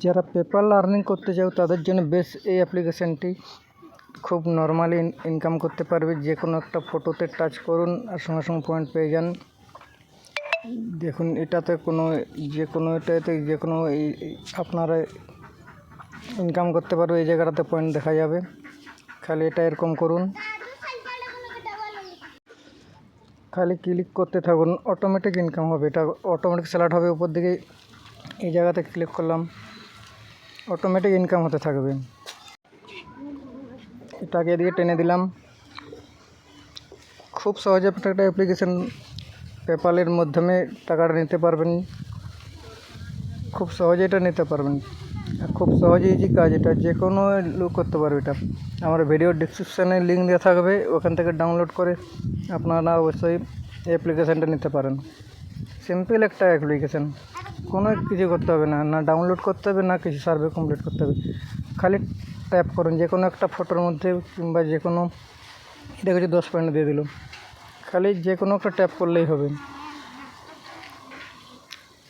যারা PayPal earning করতে চাও তাদের জন্য বেশ এই অ্যাপ্লিকেশানটি। খুব নর্মালি ইনকাম করতে পারবে। যে কোনো একটা ফটোতে টাচ করুন আর সঙ্গে সঙ্গে পয়েন্ট পেয়ে যান। দেখুন এটাতে এটাতে যে কোনো আপনারা ইনকাম করতে পারবে। এই জায়গাটাতে পয়েন্ট দেখা যাবে। খালি এটা এরকম করুন, খালি ক্লিক করতে থাকুন, অটোমেটিক ইনকাম হবে। এটা অটোমেটিক সিলেক্ট হবে উপর দিকে। এই জায়গাতে ক্লিক করলাম, অটোমেটিক ইনকাম হতে থাকবে। এটাকে এদিকে টেনে দিলাম। খুব সহজে একটা অ্যাপ্লিকেশান পেপ্যালের মাধ্যমে টাকাটা নিতে পারবেন। খুব সহজে এটা নিতে পারবেন। খুব সহজে ইজি কাজ। এটা যে কোনো লোক করতে পারবে। এটা আমার ভিডিও ডিসক্রিপশানে লিঙ্ক দেওয়া থাকবে, ওখান থেকে ডাউনলোড করে আপনারা অবশ্যই অ্যাপ্লিকেশানটা নিতে পারেন। সিম্পল একটা অ্যাপ্লিকেশান, কোনো কিছু করতে হবে না, না ডাউনলোড করতে হবে, না কিছু সার্ভে কমপ্লিট করতে হবে। খালি ট্যাপ করুন যে কোনো একটা ফটোর মধ্যে, কিংবা যে কোনো, এটা কিছু 10 পয়েন্ট দিয়ে দিল। খালি যে কোনো একটা ট্যাপ করলেই হবে।